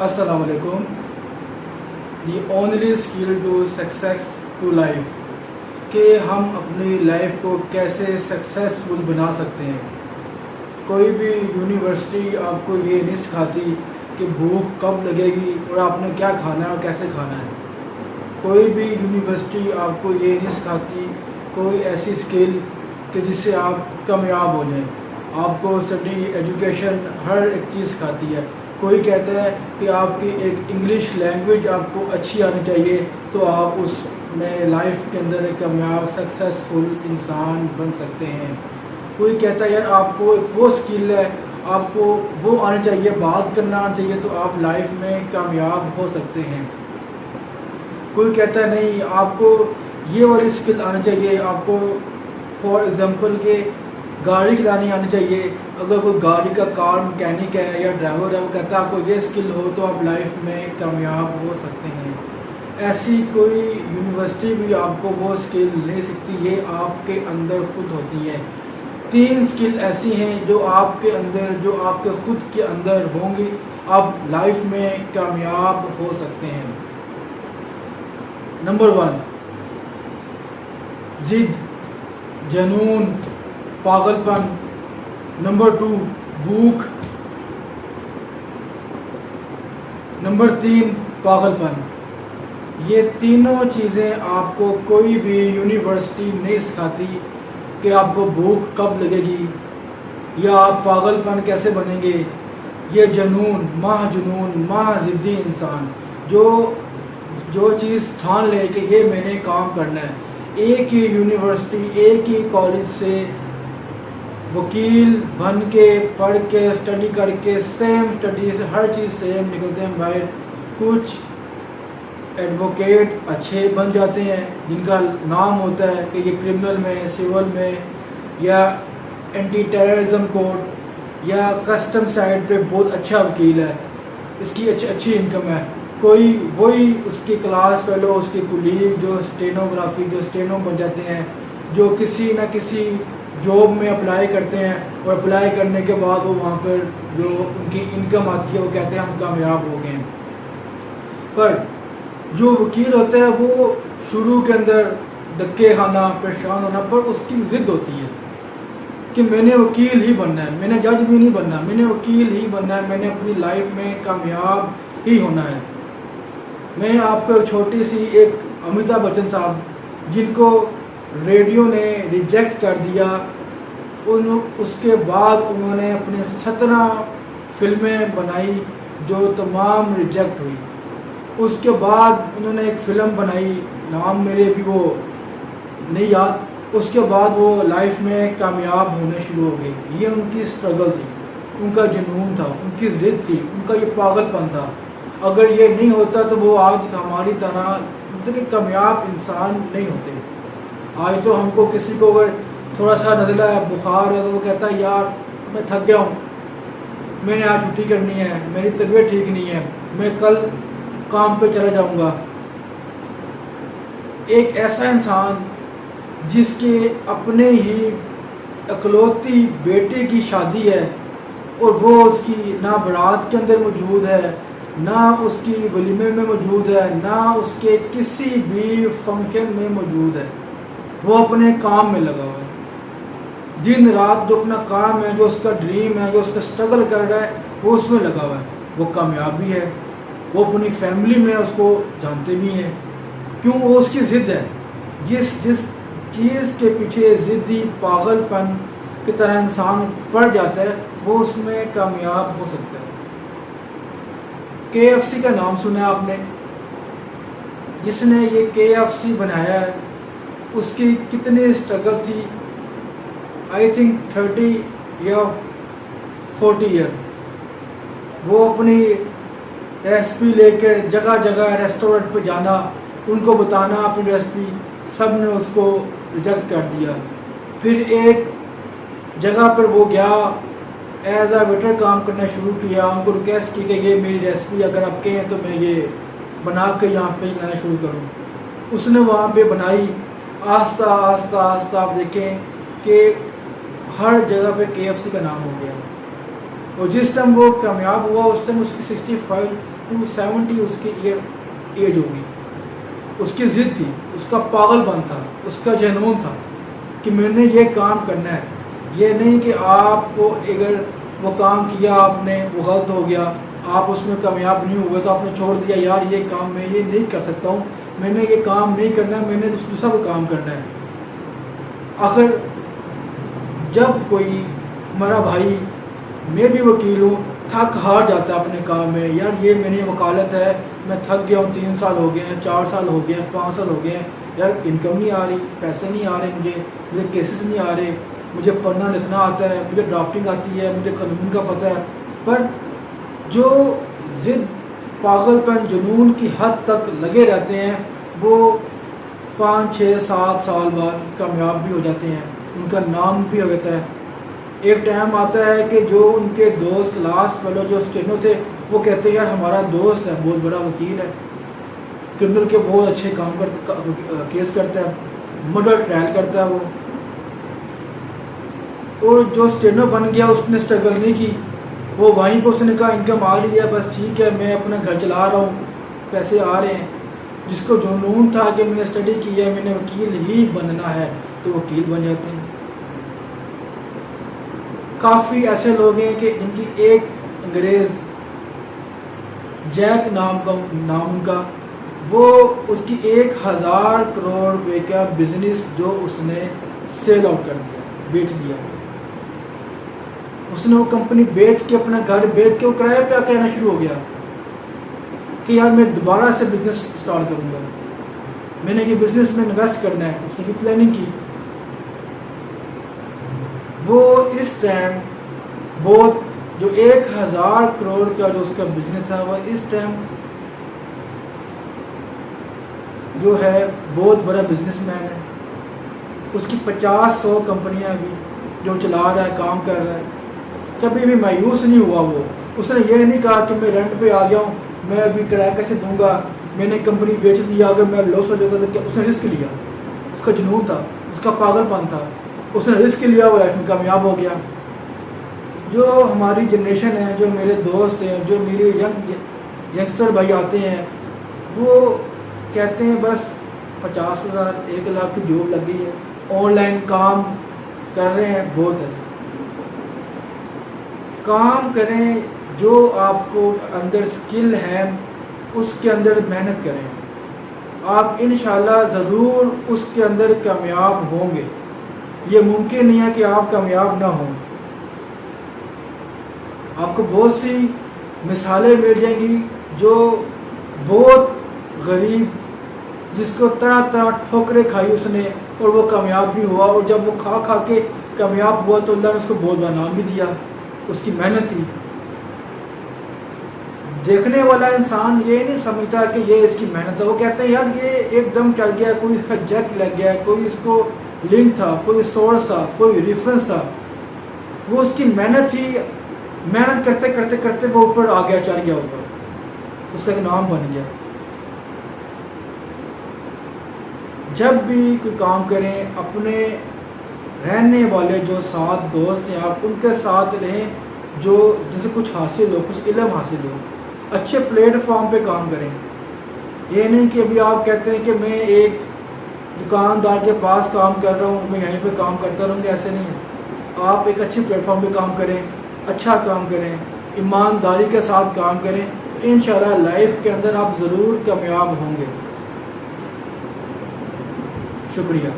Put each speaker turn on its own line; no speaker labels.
السلام علیکم. The only skill to success to life, کہ ہم اپنی لائف کو کیسے سکسیسفل بنا سکتے ہیں. کوئی بھی یونیورسٹی آپ کو یہ نہیں سکھاتی کہ بھوک کب لگے گی اور آپ نے کیا کھانا ہے اور کیسے کھانا ہے. کوئی بھی یونیورسٹی آپ کو یہ نہیں سکھاتی کوئی ایسی اسکل کہ جس سے آپ کامیاب ہو جائیں. آپ کو اسٹڈی ایجوکیشن ہر ایک چیز سکھاتی ہے. کوئی کہتا ہے کہ آپ کی ایک انگلش لینگویج آپ کو اچھی آنی چاہیے تو آپ اس میں لائف کے اندر ایک کامیاب سکسیسفل انسان بن سکتے ہیں. کوئی کہتا ہے یار آپ کو ایک وہ اسکل ہے، آپ کو وہ آنی چاہیے، بات کرنا آنا چاہیے تو آپ لائف میں کامیاب ہو سکتے ہیں. کوئی کہتا ہے نہیں آپ کو یہ والی اسکل آنی چاہیے، آپ کو فار ایگزامپل کہ گاڑی چلانی آنی چاہیے. اگر کوئی گاڑی کا کار مکینک ہے یا ڈرائیور ہے، وہ کہتا ہے آپ کو یہ اسکل ہو تو آپ لائف میں کامیاب ہو سکتے ہیں. ایسی کوئی یونیورسٹی بھی آپ کو وہ اسکل نہیں سکتی، یہ آپ کے اندر خود ہوتی ہے. 3 اسکل ایسی ہیں جو آپ کے اندر، جو آپ کے خود کے اندر ہوں گی، آپ لائف میں کامیاب ہو سکتے ہیں. نمبر 1، ضد، جنون، پاگل پن. نمبر 2، بھوک. نمبر 3، پاگل پن. یہ تینوں چیزیں آپ کو کوئی بھی یونیورسٹی نہیں سکھاتی کہ آپ کو بھوک کب لگے گی یا آپ پاگل پن کیسے بنیں گے. یہ جنون، ماہ ضدی انسان جو چیز ٹھان لے کہ یہ میں نے کام کرنا ہے. ایک ہی یونیورسٹی، ایک ہی کالج سے وکیل بن کے، پڑھ کے، اسٹڈی کر کے، سیم اسٹڈیز، ہر چیز سیم نکلتے ہیں باہر. کچھ ایڈوکیٹ اچھے بن جاتے ہیں جن کا نام ہوتا ہے کہ یہ کرمنل میں، سول میں، یا اینٹی ٹیررزم کورٹ یا کسٹم سائڈ پہ بہت اچھا وکیل ہے، اس کی اچھی انکم ہے. کوئی وہی اس کی کلاس فیلو، اس کے کولیگ جو اسٹینو بن جاتے ہیں، جو کسی نہ کسی جاب میں اپلائی کرتے ہیں اور اپلائی کرنے کے بعد وہ وہاں پر جو ان کی انکم آتی ہے وہ کہتے ہیں ہم کامیاب ہو گئے ہیں. پر جو وکیل ہوتا ہے وہ شروع کے اندر دھکے کھانا، پریشان ہونا، پر اس کی ضد ہوتی ہے کہ میں نے وکیل ہی بننا ہے، میں نے جج بھی نہیں بننا، میں نے وکیل ہی بننا ہے، میں نے اپنی لائف میں کامیاب ہی ہونا ہے. میں آپ کو چھوٹی سی ایک امیتابھ بچن صاحب جن کو ریڈیو نے ریجیکٹ کر دیا، اس کے بعد انہوں نے اپنے 17 فلمیں بنائی جو تمام ریجیکٹ ہوئی. اس کے بعد انہوں نے ایک فلم بنائی، نام میرے بھی وہ نہیں یاد. اس کے بعد وہ لائف میں کامیاب ہونے شروع ہو گئی. یہ ان کی اسٹرگل تھی، ان کا جنون تھا، ان کی ضد تھی، ان کا یہ پاگل پن تھا. اگر یہ نہیں ہوتا تو وہ آج ہماری طرح کہ کامیاب انسان نہیں ہوتے. آج تو ہم کو کسی کو اگر تھوڑا سا نزلہ ہے، بخار ہے، تو وہ کہتا ہے یار میں تھک گیا ہوں، میں نے آج چھٹی کرنی ہے، میری طبیعت ٹھیک نہیں ہے، میں کل کام پہ چلا جاؤں گا. ایک ایسا انسان جس کے اپنے ہی اکلوتی بیٹے کی شادی ہے اور وہ اس کی نہ بارات کے اندر موجود ہے، نہ اس کی ولیمے میں موجود ہے، نہ اس کے کسی بھی فنکشن میں موجود ہے، وہ اپنے کام میں لگا ہوا ہے. دن رات جو اپنا کام ہے، جو اس کا ڈریم ہے، جو اس کا اسٹرگل کر رہا ہے، وہ اس میں لگا ہوا ہے. وہ کامیاب بھی ہے، وہ اپنی فیملی میں اس کو جانتے بھی ہیں. کیوں؟ وہ اس کی ضد ہے. جس چیز کے پیچھے ضدی پاگل پن کی طرح انسان پڑ جاتا ہے وہ اس میں کامیاب ہو سکتا ہے. KFC کا نام سنا ہے آپ نے؟ جس نے یہ KFC بنایا ہے اس کی کتنی اسٹرگل تھی، آئی تھنک 30 یا 40 ایئر. وہ اپنی ریسپی لے کر جگہ جگہ ریسٹورنٹ پہ جانا، ان کو بتانا اپنی ریسپی، سب نے اس کو ریجیکٹ کر دیا. پھر ایک جگہ پر وہ گیا، ایز اے ویٹر کام کرنا شروع کیا، ان کو ریکویسٹ کی کہ یہ میری ریسپی اگر آپ کہیں تو میں یہ بنا کے یہاں پہ لانا شروع کروں. اس نے وہاں پہ بنائی. آہستہ آہستہ آپ دیکھیں کہ ہر جگہ پہ KFC کا نام ہو گیا. اور جس ٹائم وہ کامیاب ہوا اس ٹائم اس کی 65 to 70 اس کی ایج ہوگی. اس کی ضد تھی, اس کا پاگل پن تھا, اس کا جنون تھا کہ میں نے یہ کام کرنا ہے. یہ نہیں کہ آپ کو اگر وہ کام کیا آپ نے, وہ غلط ہو گیا, آپ اس میں کامیاب نہیں ہوئے تو آپ نے چھوڑ دیا, یار یہ کام میں یہ نہیں کر سکتا ہوں, میں نے یہ کام نہیں کرنا ہے, میں نے دوسرا کو کام کرنا ہے. آخر جب کوئی ہمارا بھائی, میں بھی وکیل ہوں, تھک ہار جاتا ہے اپنے کام میں, یار یہ میری وکالت ہے, میں تھک گیا ہوں, 3 سال ہو گئے ہیں, 4 سال ہو گئے ہیں, 5 سال ہو گئے ہیں, یار انکم نہیں آ رہی, پیسے نہیں آ رہے, مجھے کیسز نہیں آ رہے, مجھے پڑھنا لکھنا آتا ہے, مجھے ڈرافٹنگ آتی ہے, مجھے قانون کا پتہ ہے, پر جو ضد پاگل پن جنون کی حد تک لگے رہتے ہیں وہ 5 6 7 سال بعد کامیاب بھی ہو جاتے ہیں, ان کا نام بھی ہو جاتا ہے. ایک ٹائم آتا ہے کہ جو ان کے دوست لاسٹ فیلو جو اسٹینو تھے وہ کہتے ہیں یار ہمارا دوست ہے, بہت بڑا وکیل ہے, کرمنل کے بہت اچھے کام کیس کرتا ہے, مرڈر ٹرائل کرتا ہے وہ, اور جو اسٹینو بن گیا اس نے اسٹرگل نہیں کی, وہ وہیں پہ اس نے کہا انکم آ رہی ہے, بس ٹھیک ہے میں اپنا گھر چلا رہا ہوں, پیسے آ رہے ہیں. جس کو جنون تھا کہ میں نے اسٹڈی کی ہے, میں نے وکیل ہی بننا ہے, تو وکیل بن جاتے ہیں. کافی ایسے لوگ ہیں کہ ان کی ایک انگریز جیک نام ان کا, وہ اس کی 1000 کروڑ روپے کا بزنس جو اس نے سیل آؤٹ کر دیا, بیچ دیا. اس نے وہ کمپنی بیچ کے, اپنا گھر بیچ کے وہ کرایہ پہ آ کے رہنا شروع ہو گیا کہ یار میں دوبارہ سے بزنس اسٹارٹ کروں گا, میں نے یہ بزنس میں انویسٹ کرنا ہے. اس نے کی پلاننگ کی. وہ اس ٹائم بہت جو 1000 کروڑ کا جو اس کا بزنس تھا, وہ اس ٹائم جو ہے بہت بڑا بزنس مین ہے. اس کی 50-100 کمپنیاں بھی جو چلا رہا ہے, کام کر رہا ہے, کبھی بھی مایوس نہیں ہوا. وہ اس نے یہ نہیں کہا کہ میں رینٹ پہ آ گیا ہوں, میں ابھی کرایہ کیسے دوں گا, میں نے کمپنی بیچ دیا, اگر میں لاس ہو جائے گا تو کیا. اس نے رسک لیا, اس کا جنون تھا, اس کا پاگل پن تھا, اس نے رسک لیا, وہ لائف میں کامیاب ہو گیا. جو ہماری جنریشن ہے, جو میرے دوست ہیں, جو میرے ینگسٹر بھائی آتے ہیں, وہ کہتے ہیں بس 50,000 1 لاکھ کی جاب لگ گئی ہے, آن لائن کام کر رہے ہیں, بہت ہے. کام کریں, جو آپ کو اندر سکل ہے اس کے اندر محنت کریں, آپ انشاءاللہ ضرور اس کے اندر کامیاب ہوں گے. یہ ممکن نہیں ہے کہ آپ کامیاب نہ ہوں. آپ کو بہت سی مثالیں مل جائیں گی جو بہت غریب, جس کو طرح طرح ٹھوکریں کھائی اس نے اور وہ کامیاب بھی ہوا, اور جب وہ کھا کے کامیاب ہوا تو اللہ نے اس کو بہت بڑا نام بھی دیا, اس کی محنت تھی. دیکھنے والا انسان یہ نہیں سمجھتا کہ یہ اس کی محنت ہے, وہ کہتے ہیں یار یہ ایک دم چل گیا, کوئی اس کا جیک لگ گیا, کوئی اس کو لنک تھا, کوئی سورس تھا, کوئی ریفرنس تھا. وہ اس کی محنت تھی, محنت کرتے کرتے کرتے وہ اوپر آ گیا, چڑھ گیا اوپر, اس کا ایک نام بن گیا. جب بھی کوئی کام کریں, اپنے رہنے والے جو ساتھ دوست ہیں آپ ان کے ساتھ رہیں, جو جن سے کچھ حاصل ہو, کچھ علم حاصل ہو. اچھے پلیٹ فارم پہ کام کریں. یہ نہیں کہ ابھی آپ کہتے ہیں کہ میں ایک دکاندار کے پاس کام کر رہا ہوں, میں یہیں پہ کام کرتا رہوں گا, ایسے نہیں ہے. آپ ایک اچھے پلیٹ فارم پہ کام کریں, اچھا کام کریں, ایمانداری کے ساتھ کام کریں, انشاءاللہ لائف کے اندر آپ ضرور کامیاب ہوں گے. شکریہ.